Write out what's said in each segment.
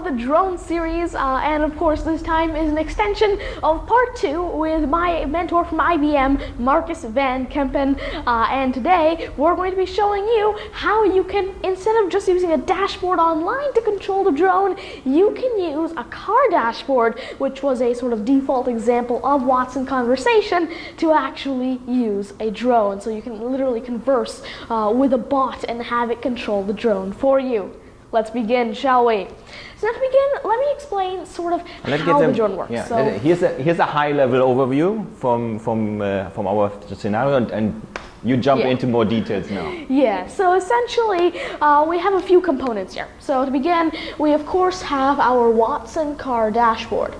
of the drone series, and of course this time is an extension of part 2 with my mentor from IBM, Marcus Van Kempen, and today we're going to be showing you how you can, instead of just using a dashboard online to control the drone, you can use a car dashboard, which was a sort of default example of Watson conversation, to actually use a drone. So you can literally converse with a bot and have it control the drone for you. Let's begin, shall we? So now to begin, let me explain sort of how the drone works. Yeah, so here's a high-level overview from our scenario, and you jump into more details now. Yeah, so essentially we have a few components here. So to begin, we of course have our Watson car dashboard.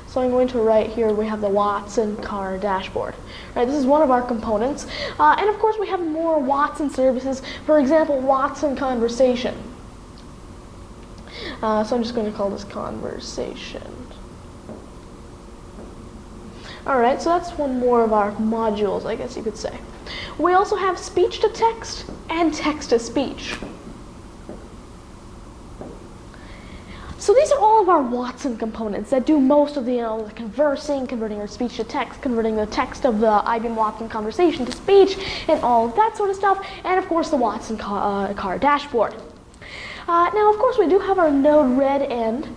So I'm going to write here, we have the Watson car dashboard. Right, this is one of our components. And of course we have more Watson services, for example, Watson conversation. So I'm just going to call this conversation. Alright, so that's one more of our modules, I guess you could say. We also have speech to text and text to speech. So these are all of our Watson components that do most of the, the conversing, converting our speech to text, converting the text of the IBM Watson conversation to speech, and all of that sort of stuff, and of course the Watson car dashboard. Now, of course, we do have our Node-RED end.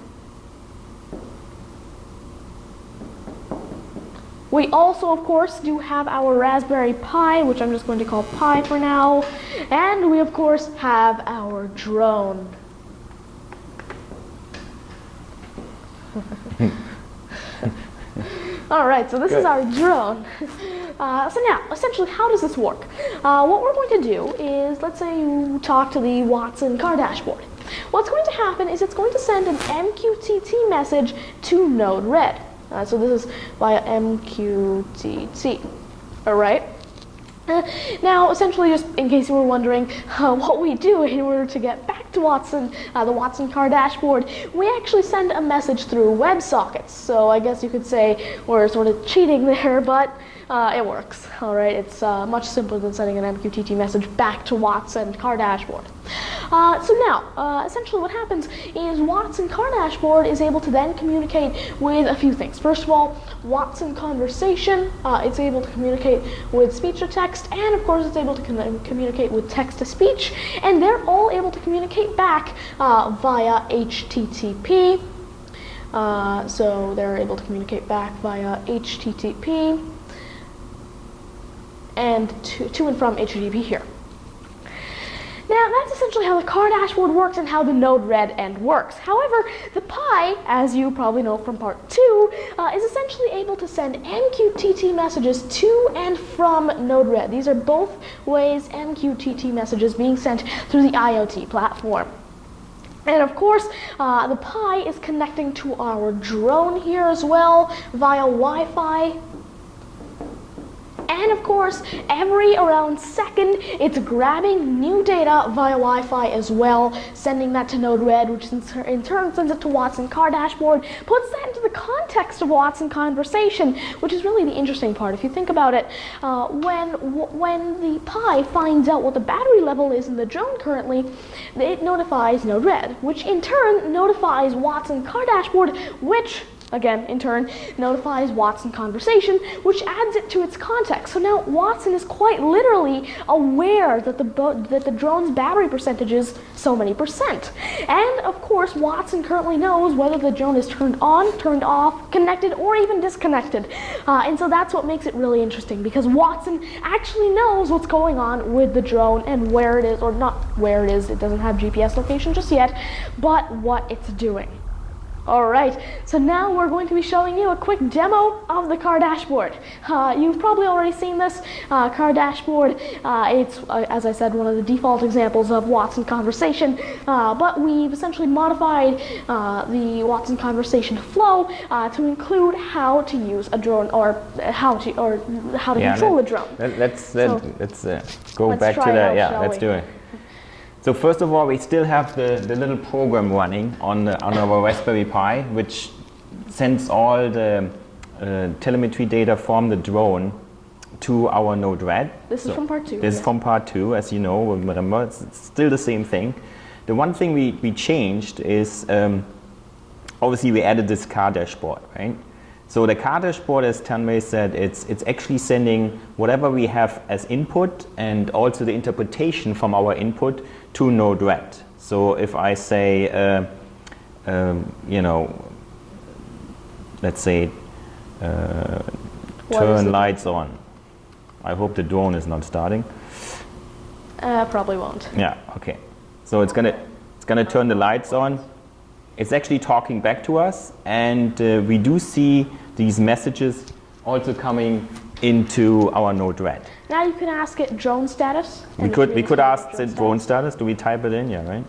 We also, of course, do have our Raspberry Pi, which I'm just going to call Pi for now. And we, of course, have our drone. All right, so this is our drone. So now, essentially, how does this work? What we're going to do is, let's say you talk to the Watson car dashboard. What's going to happen is it's going to send an MQTT message to Node-RED. So this is via MQTT. All right. Now, essentially, just in case you were wondering what we do in order to get back to Watson, the Watson car dashboard, we actually send a message through WebSockets. So I guess you could say we're sort of cheating there, but it works. All right, it's much simpler than sending an MQTT message back to Watson car dashboard. So now, essentially what happens is Watson car dashboard is able to then communicate with a few things. First of all, Watson conversation, it's able to communicate with speech to text, and of course it's able to communicate with text to speech, and they're all able to communicate back via HTTP. So they're able to communicate back via HTTP and to and from HTTP here. Now, that's essentially how the car dashboard works and how the Node-RED end works. However, the Pi, as you probably know from part 2, is essentially able to send MQTT messages to and from Node-RED. These are both ways MQTT messages being sent through the IoT platform. And of course, the Pi is connecting to our drone here as well via Wi-Fi. And of course, every around second, it's grabbing new data via Wi-Fi as well, sending that to Node-RED, which in turn sends it to Watson car dashboard, puts that into the context of Watson conversation, which is really the interesting part. If you think about it, when the Pi finds out what the battery level is in the drone currently, it notifies Node-RED, which in turn notifies Watson car dashboard, which again, in turn, notifies Watson conversation, which adds it to its context. So now Watson is quite literally aware that the drone's battery percentage is so many percent. And of course, Watson currently knows whether the drone is turned on, turned off, connected, or even disconnected. And so that's what makes it really interesting, because Watson actually knows what's going on with the drone and where it is, or not where it is, it doesn't have GPS location just yet, but what it's doing. Alright, so now we're going to be showing you a quick demo of the car dashboard. You've probably already seen this car dashboard. It's, as I said, one of the default examples of Watson conversation, but we've essentially modified the Watson conversation flow to include how to use a drone, or how to control the drone. Let's go back to that. Yeah, let's do it. So first of all, we still have the little program running on our Raspberry Pi, which sends all the telemetry data from the drone to our Node-RED. This is from part 2. This is from part 2, as you know. Remember, it's still the same thing. The one thing we changed is obviously we added this car dashboard, right? So the car dashboard, as Tanmay said, it's actually sending whatever we have as input and also the interpretation from our input to Node-RED. So if I say, you know, let's say, turn lights on. I hope the drone is not starting. Probably won't. Yeah, okay. So it's gonna turn the lights on. It's actually talking back to us, and we do see these messages also coming into our Node-RED. Now you can ask it drone status. We could ask it drone status. Do we type it in? Yeah, right?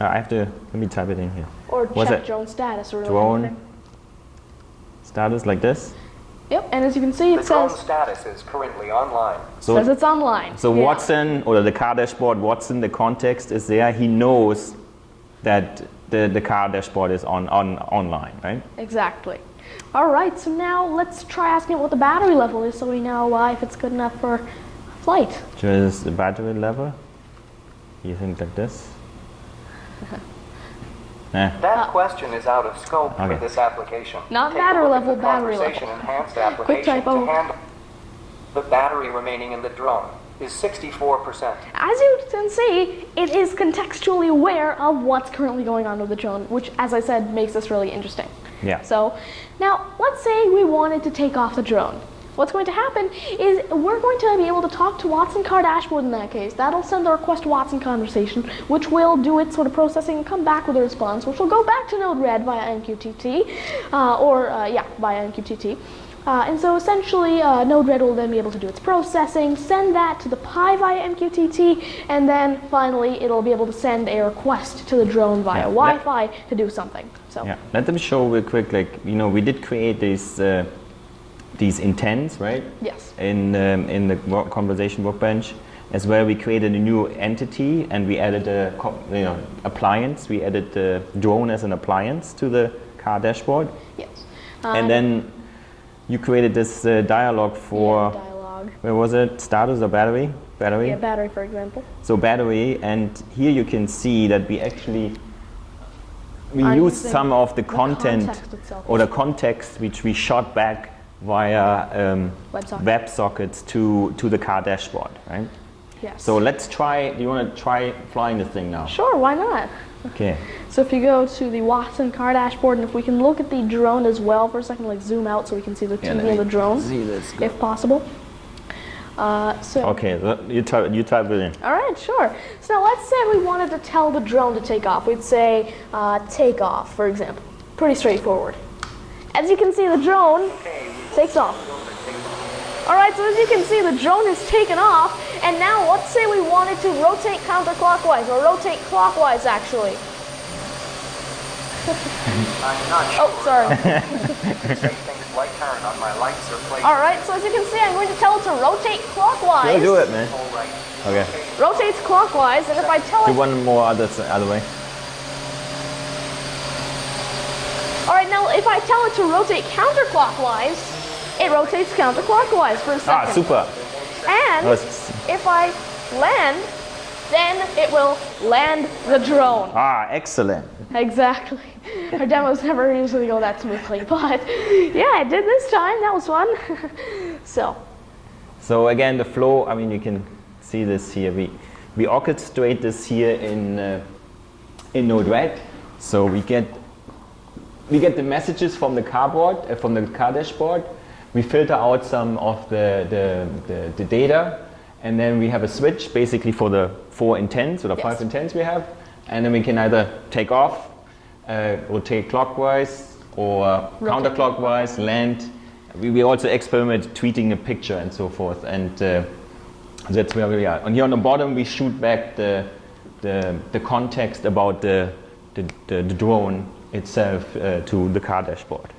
Let me type it in here. Or check drone status. Or drone anything. status like this? Yep, and as you can see, it says... The drone status is currently online. So says it's online. So yeah. Watson, or the car dashboard, Watson, the context is there. He knows that the car dashboard is online, right? Exactly. All right, so now let's try asking it what the battery level is so we know if it's good enough for flight. Just the battery level? You think like this? That question is out of scope for this application. Not battery level, battery level. Enhanced application Quick typo. to handle the battery remaining in the drone is 64%. As you can see, it is contextually aware of what's currently going on with the drone, which, as I said, makes this really interesting. Yeah. So now, let's say we wanted to take off the drone. What's going to happen is we're going to be able to talk to Watson car dashboard in that case. That'll send the request to Watson conversation, which will do its sort of processing and come back with a response, which will go back to Node-RED via MQTT, via MQTT. And so essentially, Node-RED will then be able to do its processing, send that to the Pi via MQTT, and then finally it'll be able to send a request to the drone via Wi-Fi to do something. So yeah, let them show real quick. Like, you know, we did create these intents, right? Yes. In the conversation workbench, as well. We created a new entity and we added a appliance. We added the drone as an appliance to the car dashboard. Yes. And then you created this dialogue for, where was it? Status or battery? Battery? Yeah, battery, for example. So battery, and here you can see that we used some of the content or the context which we shot back via WebSockets to the car dashboard, right? Yes. So let's try, do you want to try flying this thing now? Sure, why not? Okay. So if you go to the Watson car dashboard, and if we can look at the drone as well for a second, like zoom out so we can see the TV of the drone, if possible. Okay, you type it in. All right, sure. So now let's say we wanted to tell the drone to take off. We'd say take off, for example. Pretty straightforward. As you can see, the drone takes off. All right, so as you can see, the drone is taken off, and now let's say we wanted to rotate counterclockwise, or rotate clockwise, actually. I'm not sure. Oh, sorry. Say things like turn on my lights or play. All right, so as you can see, I'm going to tell it to rotate clockwise. Go do it, man. All right. Okay. Rotates clockwise, and if I tell Do it... one more other way. All right, now if I tell it to rotate counterclockwise, it rotates counterclockwise for a second. Ah, super. And if I land, then it will land the drone. Ah, excellent. Exactly. Our demos never usually go that smoothly, but yeah, it did this time. That was fun. So again, the flow, I mean, you can see this here. We orchestrate this here in Node-RED. So we get the messages from the from the car dashboard. We filter out some of the data, and then we have a switch basically for the 4 intents or the 5 intents we have, and then we can either take off, rotate clockwise, or counterclockwise, land. We also experiment tweeting a picture and so forth, and that's where we are. And here on the bottom, we shoot back the context about the drone itself to the car dashboard.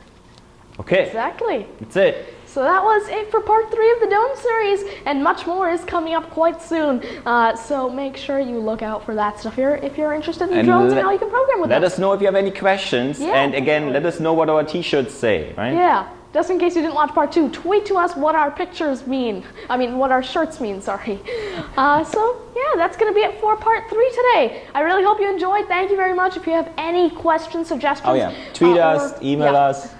Okay. exactly. That's it. So that was it for part 3 of the Dome series, and much more is coming up quite soon. So make sure you look out for that stuff here if you're interested in drones and how you can program with them. Let us know if you have any questions, and again, let us know what our t-shirts say, right? Yeah, just in case you didn't watch part 2, tweet to us what our pictures mean. I mean, what our shirts mean, sorry. So, yeah, that's going to be it for part 3 today. I really hope you enjoyed. Thank you very much. If you have any questions, suggestions. Oh, yeah. Tweet us, email us.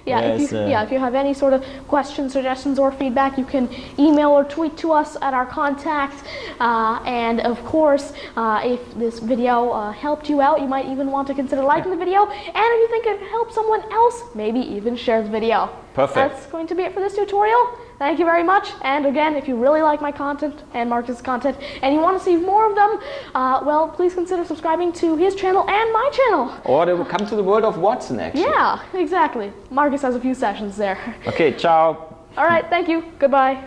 Yeah, if you have any sort of questions, suggestions, or feedback, you can email or tweet to us at our contact. And of course, if this video helped you out, you might even want to consider liking the video. And if you think it helped someone else, maybe even share the video. Perfect. That's going to be it for this tutorial. Thank you very much. And again, if you really like my content and Marcus' content, and you want to see more of them, well, please consider subscribing to his channel and my channel. Or they will come to the world of Watson, actually. Yeah, exactly. Marcus has a few sessions there. Okay, ciao. All right, thank you. Goodbye.